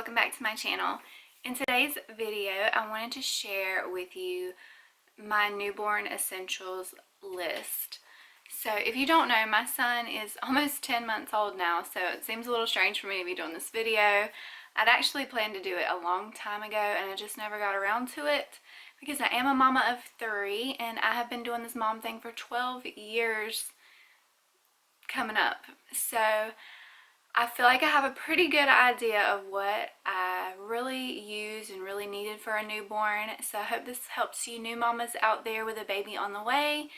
welcome back to my channel. In today's video, I wanted to share with you my newborn essentials list. So if you don't know, my son is almost 10 months old now, so it seems a little strange for me to be doing this video. I'd actually planned to do it a long time ago and I just never got around to it because I am a mama of 3 and I have been doing this mom thing for 12 years coming up. So I feel like I have a pretty good idea of what I really used and really needed for a newborn. So I hope this helps you new mamas out there with a baby on the way.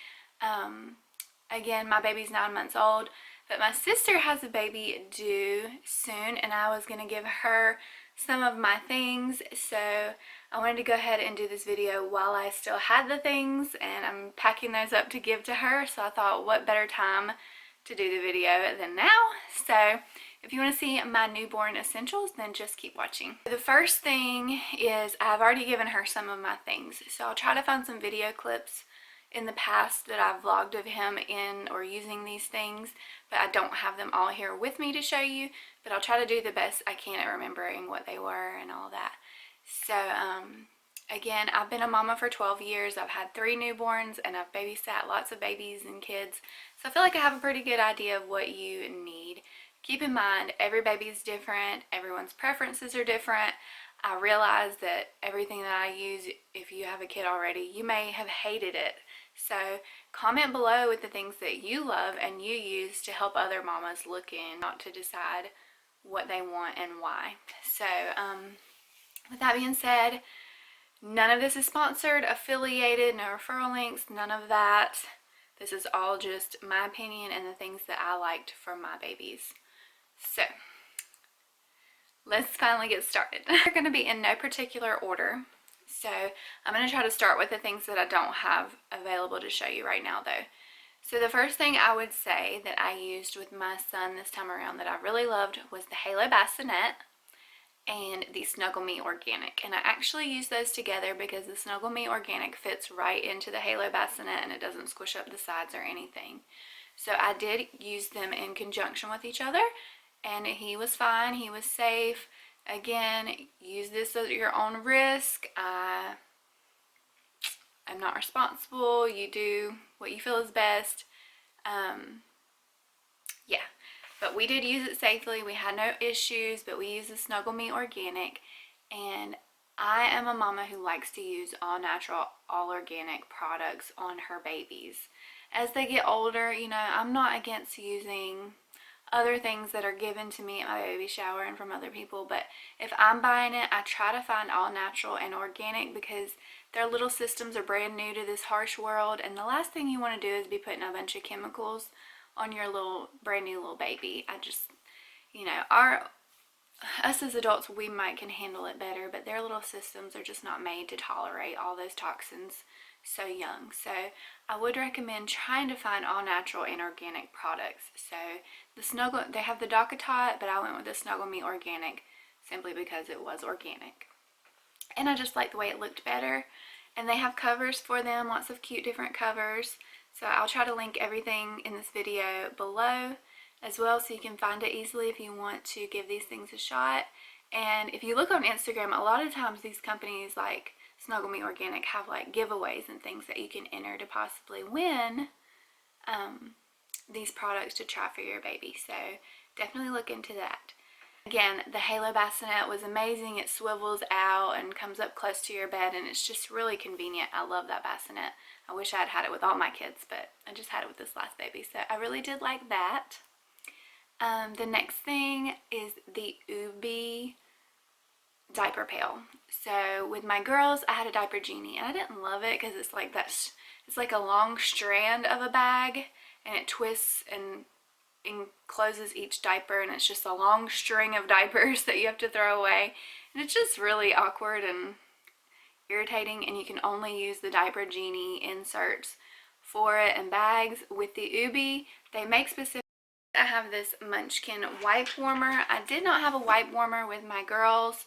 Again, my baby's 9 months old, but my sister has a baby due soon and I was going to give her some of my things. So I wanted to go ahead and do this video while I still had the things, and I'm packing those up to give to her. So I thought, what better time to do the video than now? So if you want to see my newborn essentials, then just keep watching. The first thing is I've already given her some of my things, so I'll try to find some video clips in the past that I've vlogged of him in or using these things, but I don't have them all here with me to show you, but I'll try to do the best I can at remembering what they were and all that. So again, I've been a mama for 12 years. I've had 3 newborns and I've babysat lots of babies and kids, so I feel like I have a pretty good idea of what you need. Keep in mind, every baby is different, everyone's preferences are different. I realize that everything that I use, if you have a kid already, you may have hated it. So comment below with the things that you love and you use to help other mamas look in, not to decide what they want and why. So with that being said, none of this is sponsored, affiliated, no referral links, none of that. This is all just my opinion and the things that I liked from my babies. So let's finally get started. They're going to be in no particular order. So I'm going to try to start with the things that I don't have available to show you right now though. So the first thing I would say that I used with my son this time around that I really loved was the Halo Bassinet and the Snuggle Me Organic. And I actually use those together because the Snuggle Me Organic fits right into the Halo Bassinet and it doesn't squish up the sides or anything. So I did use them in conjunction with each other and he was fine, he was safe. Again, use this at your own risk. I'm not responsible. You do what you feel is best. Yeah, but we did use it safely. We had no issues, but we used the Snuggle Me Organic. And I am a mama who likes to use all natural, all organic products on her babies. As they get older, you know, I'm not against using other things that are given to me at my baby shower and from other people, but if I'm buying it, I try to find all natural and organic because their little systems are brand new to this harsh world, and the last thing you want to do is be putting a bunch of chemicals on your little brand new little baby. I just, you know, us as adults, we might can handle it better, but their little systems are just not made to tolerate all those toxins so young. So I would recommend trying to find all natural and organic products. So the Snuggle, they have the Docatot, but I went with the Snuggle Me Organic simply because it was organic. And I just like the way it looked better. And they have covers for them, lots of cute different covers. So I'll try to link everything in this video below as well so you can find it easily if you want to give these things a shot. And if you look on Instagram, a lot of times these companies like Snuggle Me Organic have like giveaways and things that you can enter to possibly win these products to try for your baby. So definitely look into that. Again, the Halo Bassinet was amazing. It swivels out and comes up close to your bed and it's just really convenient. I love that bassinet. I wish I'd had it with all my kids, but I just had it with this last baby, so I really did like that. The next thing is the Ubi diaper pail. So with my girls, I had a diaper genie and I didn't love it because it's like that, it's like a long strand of a bag and it twists and encloses each diaper, and it's just a long string of diapers that you have to throw away, and it's just really awkward and irritating, and you can only use the diaper genie inserts for it and bags. With the Ubi, they make specific. I have this Munchkin wipe warmer. I did not have a wipe warmer with my girls.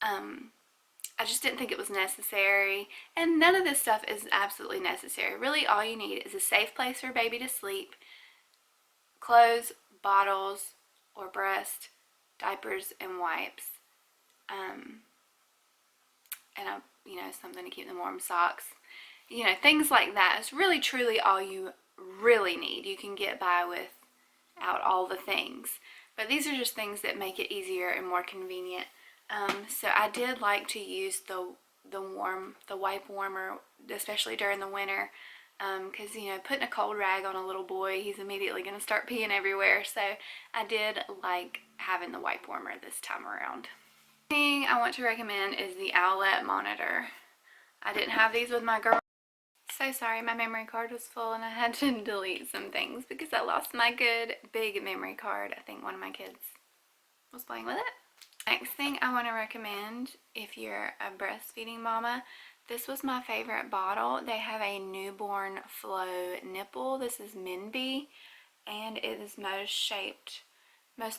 I just didn't think it was necessary, and none of this stuff is absolutely necessary. Really, all you need is a safe place for baby to sleep, clothes, bottles, or breast, diapers, and wipes. and something to keep them warm, socks, things like that. It's really truly all you really need. You can get by without all the things, but these are just things that make it easier and more convenient. So I did like to use the wipe warmer, especially during the winter, because putting a cold rag on a little boy, he's immediately going to start peeing everywhere. So I did like having the wipe warmer this time around. The thing I want to recommend is the Owlet monitor. I didn't have these with my girl. So sorry, my memory card was full and I had to delete some things because I lost my good big memory card. I think one of my kids was playing with it. Next thing I want to recommend, if you're a breastfeeding mama, this was my favorite bottle. They have a newborn flow nipple. This is Mindy, and it is most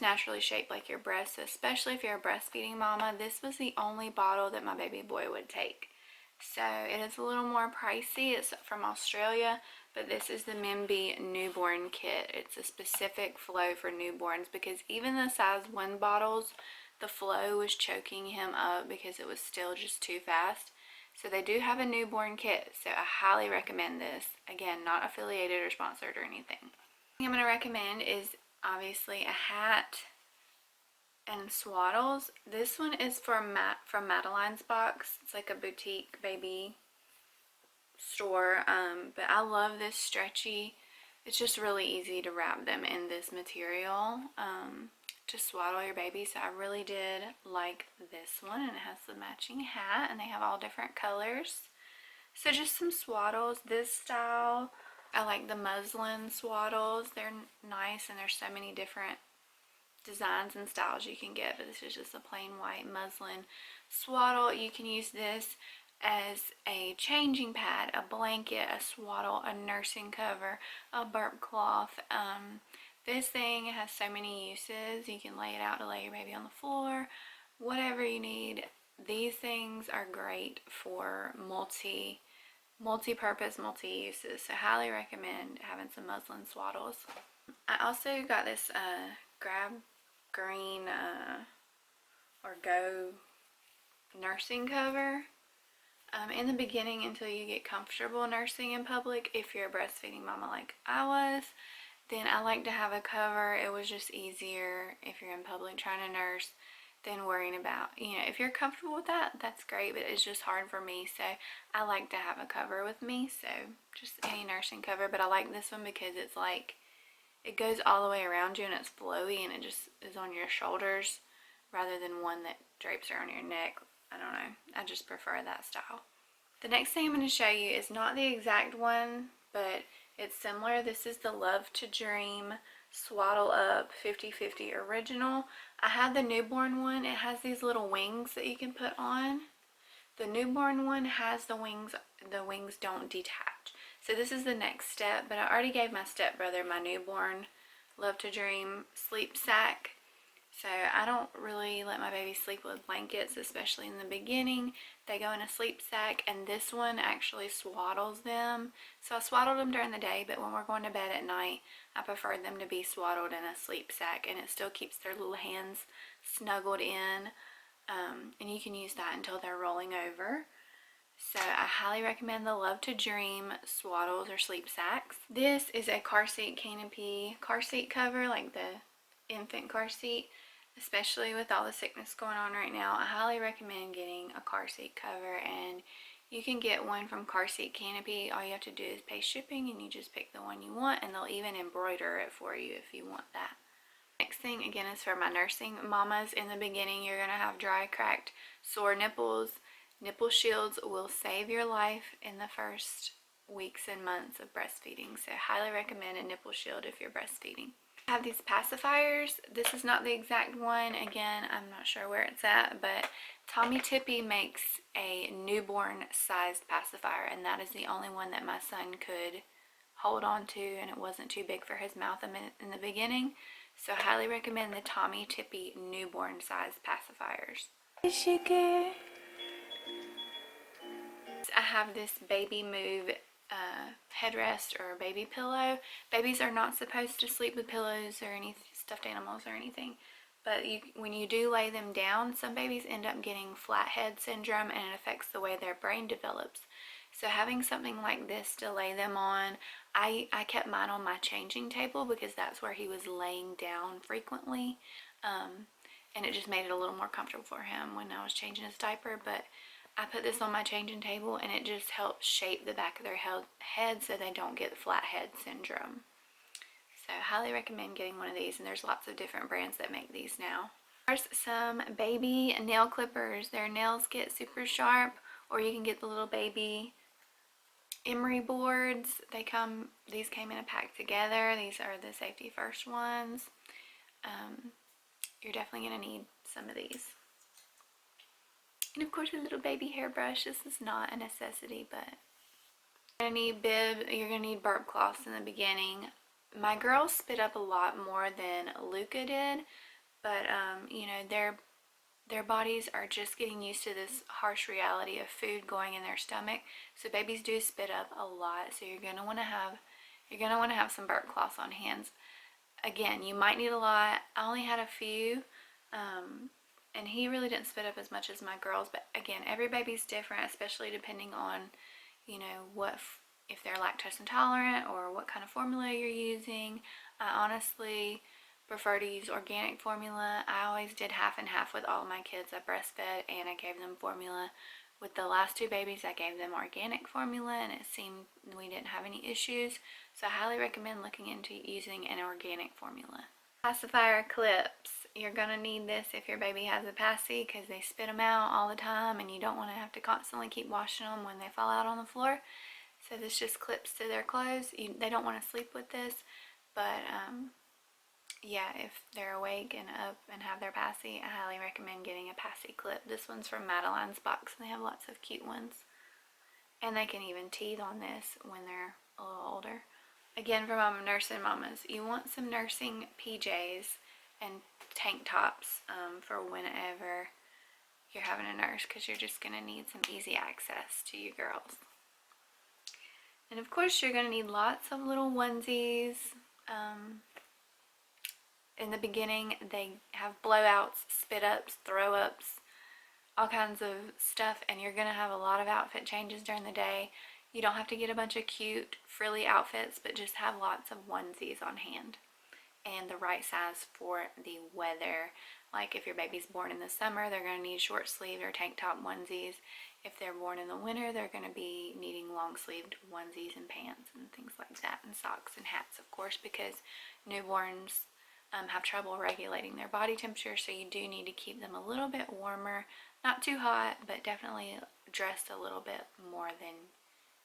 naturally shaped like your breast, so especially if you're a breastfeeding mama. This was the only bottle that my baby boy would take. So it is a little more pricey. It's from Australia, but this is the Mindy Newborn Kit. It's a specific flow for newborns because even the size 1 bottles, the flow was choking him up because it was still just too fast. So they do have a newborn kit, so I highly recommend this. Again, not affiliated or sponsored or anything. The thing I'm going to recommend is obviously a hat and Swaddles. This one is from Madeline's box. It's like a boutique baby store, but I love this stretchy. It's just really easy to wrap them in this material to swaddle your baby. So I really did like this one, and it has the matching hat, and they have all different colors. So just some Swaddles. This style, I like the muslin Swaddles. They're nice, and there's so many different designs and styles you can get, but this is just a plain white muslin swaddle. You can use this as a changing pad, a blanket, a swaddle, a nursing cover, a burp cloth. This thing has so many uses. You can lay it out to lay your baby on the floor, whatever you need. These things are great for multi-purpose, multi-uses, so highly recommend having some muslin swaddles. I also got this Grab Green or Go nursing cover. In the beginning, until you get comfortable nursing in public, if you're a breastfeeding mama like I was, then I like to have a cover. It was just easier if you're in public trying to nurse than worrying about, if you're comfortable with that, that's great, but it's just hard for me, so I like to have a cover with me. So just any nursing cover, but I like this one because it's like, it goes all the way around you and it's flowy and it just is on your shoulders rather than one that drapes around your neck. I don't know. I just prefer that style. The next thing I'm going to show you is not the exact one, but it's similar. This is the Love to Dream Swaddle Up 50/50 Original. I have the newborn one. It has these little wings that you can put on. The newborn one has the wings don't detach. So this is the next step, but I already gave my stepbrother my newborn Love to Dream sleep sack. So I don't really let my baby sleep with blankets, especially in the beginning. They go in a sleep sack, and this one actually swaddles them. So I swaddled them during the day, but when we're going to bed at night, I prefer them to be swaddled in a sleep sack, and it still keeps their little hands snuggled in. And you can use that until they're rolling over. So I highly recommend the Love to Dream Swaddles or sleep sacks. This is a car seat Canopy car seat cover, like the infant car seat, especially with all the sickness going on right now. I highly recommend getting a car seat cover, and you can get one from Car Seat Canopy. All you have to do is pay shipping, and you just pick the one you want, and they'll even embroider it for you if you want that. Next thing, again, is for my nursing mamas. In the beginning, you're going to have dry, cracked, sore nipples. Nipple Shields will save your life in the first weeks and months of breastfeeding. So highly recommend a nipple shield if you're breastfeeding. I have these pacifiers. This is not the exact one. Again, I'm not sure where it's at, but Tommy Tippy makes a newborn sized pacifier, and that is the only one that my son could hold on to, and it wasn't too big for his mouth in the beginning. So I highly recommend the Tommy Tippy newborn sized pacifiers. Sugar. I have this Baby Move headrest or baby pillow. Babies are not supposed to sleep with pillows or any stuffed animals or anything, But when you do lay them down, some babies end up getting flathead syndrome, and it affects the way their brain develops. So having something like this to lay them on, I kept mine on my changing table because that's where he was laying down frequently. And it just made it a little more comfortable for him when I was changing his diaper. But I put this on my changing table, and it just helps shape the back of their head so they don't get flathead syndrome. So highly recommend getting one of these, and there's lots of different brands that make these now. There's some baby nail clippers. Their nails get super sharp, or you can get the little baby emery boards. These came in a pack together. These are the safety first ones. You're definitely going to need some of these. And of course a little baby hairbrush. This is not a necessity, but you're going to need bib. You're going to need burp cloths in the beginning. My girls spit up a lot more than Luca did, but you know, their bodies are just getting used to this harsh reality of food going in their stomach. So babies do spit up a lot. So you're gonna want to have some burp cloths on hands. Again, you might need a lot. I only had a few, and he really didn't spit up as much as my girls. But again, every baby's different, especially depending on, you know, if they're lactose intolerant or what kind of formula you're using. I honestly prefer to use organic formula. I always did half and half with all my kids. I breastfed and I gave them formula. With the last two babies, I gave them organic formula, and it seemed we didn't have any issues. So I highly recommend looking into using an organic formula. Pacifier Eclipse. You're going to need this if your baby has a passy, because they spit them out all the time and you don't want to have to constantly keep washing them when they fall out on the floor. So this just clips to their clothes. They don't want to sleep with this, but yeah, if they're awake and up and have their passy, I highly recommend getting a passy clip. This one's from Madeline's box, and they have lots of cute ones. And they can even teeth on this when they're a little older. Again, for mama nursing mamas, you want some nursing PJs and tank tops for whenever you're having a nurse, because you're just going to need some easy access to you girls. And of course you're going to need lots of little onesies. In the beginning they have blowouts, spit ups, throw ups, all kinds of stuff, and you're going to have a lot of outfit changes during the day. You don't have to get a bunch of cute frilly outfits, but just have lots of onesies on hand and the right size for the weather. Like if your baby's born in the summer, they're going to need short sleeved or tank top onesies. If they're born in the winter, they're going to be needing long sleeved onesies and pants and things like that, and socks and hats, of course, because newborns have trouble regulating their body temperature, so you do need to keep them a little bit warmer. Not too hot, but definitely dressed a little bit more than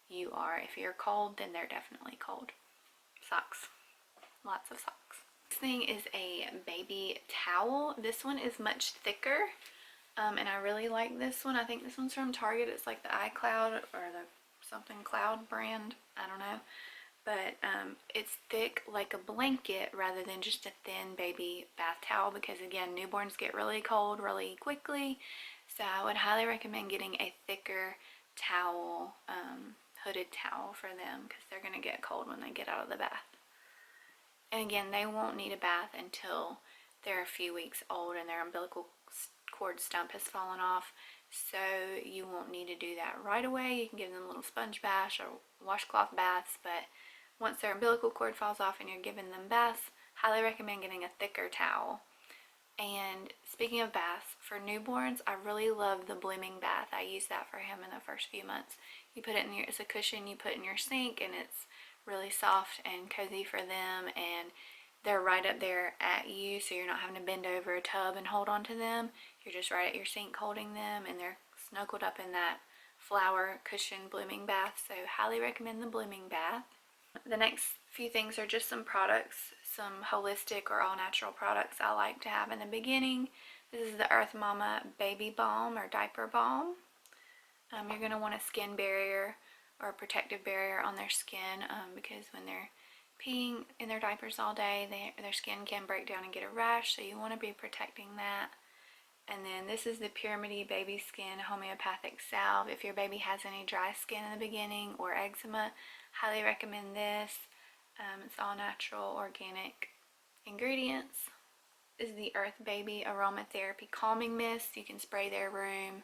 you are. If you're cold, then they're definitely cold. Socks. Lots of socks. Next thing is a baby towel. This one is much thicker, and I really like this one. I think this one's from Target. It's like the iCloud or the something Cloud brand. I don't know. But it's thick like a blanket rather than just a thin baby bath towel, because again, newborns get really cold really quickly. So I would highly recommend getting a thicker towel, hooded towel for them, because they're going to get cold when they get out of the bath. And again, they won't need a bath until they're a few weeks old and their umbilical cord stump has fallen off. So you won't need to do that right away. You can give them little sponge baths or washcloth baths, but once their umbilical cord falls off and you're giving them baths, highly recommend getting a thicker towel. And speaking of baths, for newborns, I really love the Bloomin Bath. I use that for him in the first few months. You put it in it's a cushion you put in your sink, and it's really soft and cozy for them, and they're right up there at you, so you're not having to bend over a tub and hold on to them. You're just right at your sink holding them, and they're snuggled up in that flower cushion Bloomin Bath. So highly recommend the Bloomin Bath. The next few things are just some products, some holistic or all natural products I like to have in the beginning. This is the Earth Mama Baby Balm or Diaper Balm. You're going to want a skin barrier or a protective barrier on their skin, because when they're peeing in their diapers all day, their skin can break down and get a rash, so you want to be protecting that. And then this is the Pyramidi Baby Skin Homeopathic Salve. If your baby has any dry skin in the beginning or eczema, highly recommend this. It's all natural, organic ingredients. is the Earth Baby Aromatherapy Calming Mist. You can spray their room.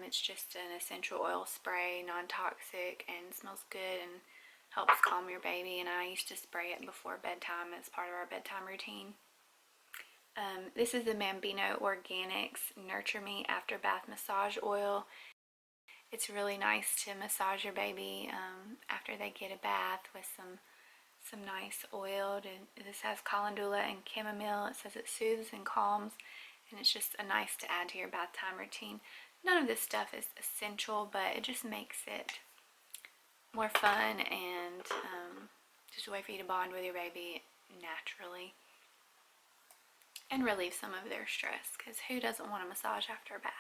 It's just an essential oil spray, non-toxic, and smells good and helps calm your baby. And I used to spray it before bedtime as part of our bedtime routine. This is the Bambino Organics Nurture Me After Bath Massage Oil. It's really nice to massage your baby after they get a bath with some nice oiled. And this has calendula and chamomile. It says it soothes and calms, and it's just nice to add to your bath time routine. None of this stuff is essential, but it just makes it more fun and just a way for you to bond with your baby naturally and relieve some of their stress, because who doesn't want a massage after a bath?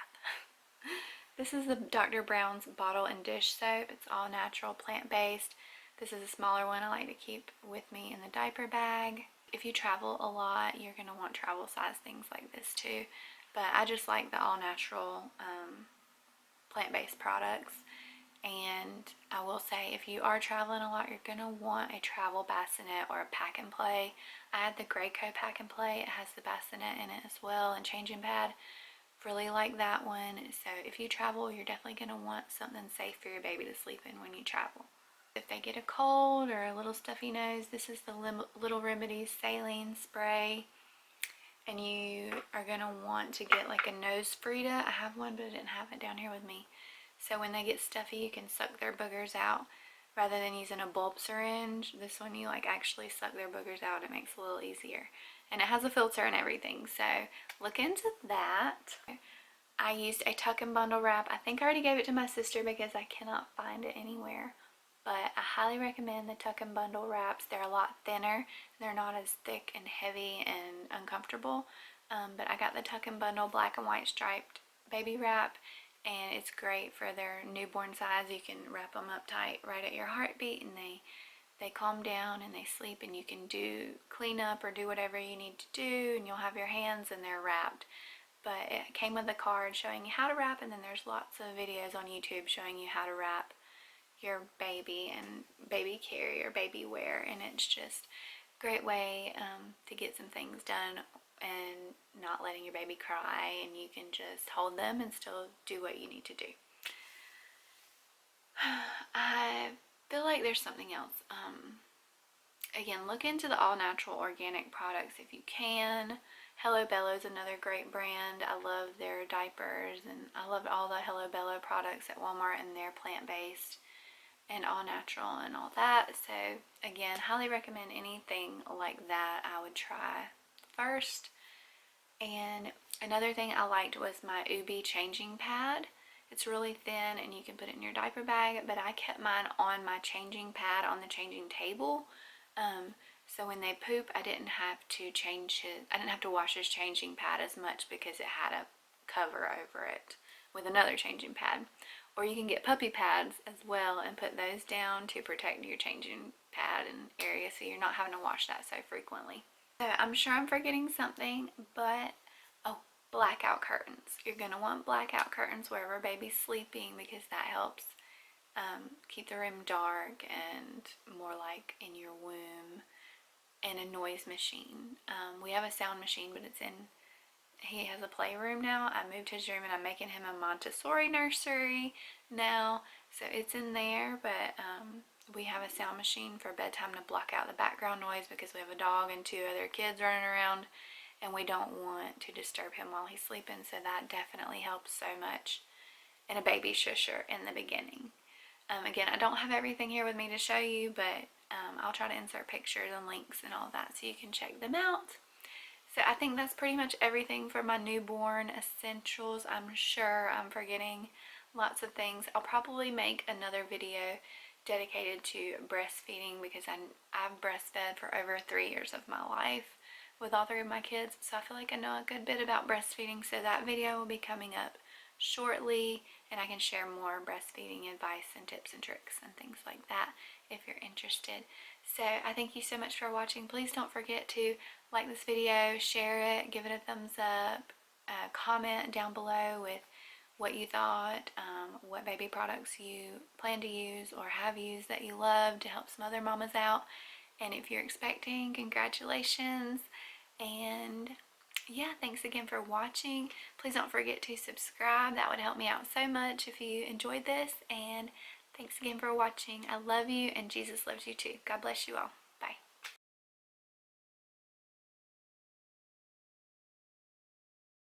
This is the Dr. Brown's Bottle and Dish Soap. It's all natural, plant-based. This is a smaller one I like to keep with me in the diaper bag. If you travel a lot, you're going to want travel size things like this too. But I just like the all-natural plant-based products. And I will say, if you are traveling a lot, you're going to want a travel bassinet or a pack and play. I had the Graco pack and play. It has the bassinet in it as well, and changing pad. Really like that one. So if you travel, you're definitely going to want something safe for your baby to sleep in when you travel. If they get a cold or a little stuffy nose, this is the Little Remedies Saline Spray. And you are going to want to get like a nose Frida. I have one, but I didn't have it down here with me. So when they get stuffy, you can suck their boogers out. Rather than using a bulb syringe, this one you like actually suck their boogers out. It makes it a little easier. And it has a filter and everything, so look into that. I used a tuck and bundle wrap. I think I already gave it to my sister because I cannot find it anywhere. But I highly recommend the tuck and bundle wraps. They're a lot thinner. They're not as thick and heavy and uncomfortable. But I got the tuck and bundle black and white striped baby wrap, and it's great for their newborn size. You can wrap them up tight right at your heartbeat, and they calm down and they sleep, and you can do clean up or do whatever you need to do, and you'll have your hands and they're wrapped. But it came with a card showing you how to wrap, and then there's lots of videos on YouTube showing you how to wrap your baby and baby carry or baby wear, and it's just a great way to get some things done and not letting your baby cry, and you can just hold them and still do what you need to do. I feel like there's something else. Again, look into the all-natural organic products if you can. Hello Bello is another great brand. I love their diapers, and I love all the Hello Bello products at Walmart, and they're plant-based and all natural and all that. So again, highly recommend anything like that I would try first. And another thing I liked was my Ubi changing pad. It's really thin and you can put it in your diaper bag, but I kept mine on my changing pad on the changing table. So when they poop, I didn't have to wash his changing pad as much because it had a cover over it with another changing pad. Or you can get puppy pads as well and put those down to protect your changing pad and area, so you're not having to wash that so frequently. So I'm sure I'm forgetting something, but blackout curtains. You're going to want blackout curtains wherever baby's sleeping, because that helps keep the room dark and more like in your womb. And a noise machine. We have a sound machine, but he has a playroom now. I moved his room and I'm making him a Montessori nursery now, so it's in there. But we have a sound machine for bedtime to block out the background noise, because we have a dog and 2 other kids running around, and we don't want to disturb him while he's sleeping. So that definitely helps so much. And a baby shusher in the beginning. Again, I don't have everything here with me to show you, but I'll try to insert pictures and links and all that so you can check them out. So I think that's pretty much everything for my newborn essentials. I'm sure I'm forgetting lots of things. I'll probably make another video dedicated to breastfeeding, because I've breastfed for over 3 years of my life with all 3 of my kids. So I feel like I know a good bit about breastfeeding. So that video will be coming up shortly, and I can share more breastfeeding advice and tips and tricks and things like that if you're interested. So I thank you so much for watching. Please don't forget to like this video, share it, give it a thumbs up, comment down below with what you thought, what baby products you plan to use or have used that you love to help some other mamas out. And if you're expecting, congratulations, and yeah, thanks again for watching. Please don't forget to subscribe. That would help me out so much if you enjoyed this. And thanks again for watching. I love you, and Jesus loves you too. God bless you all.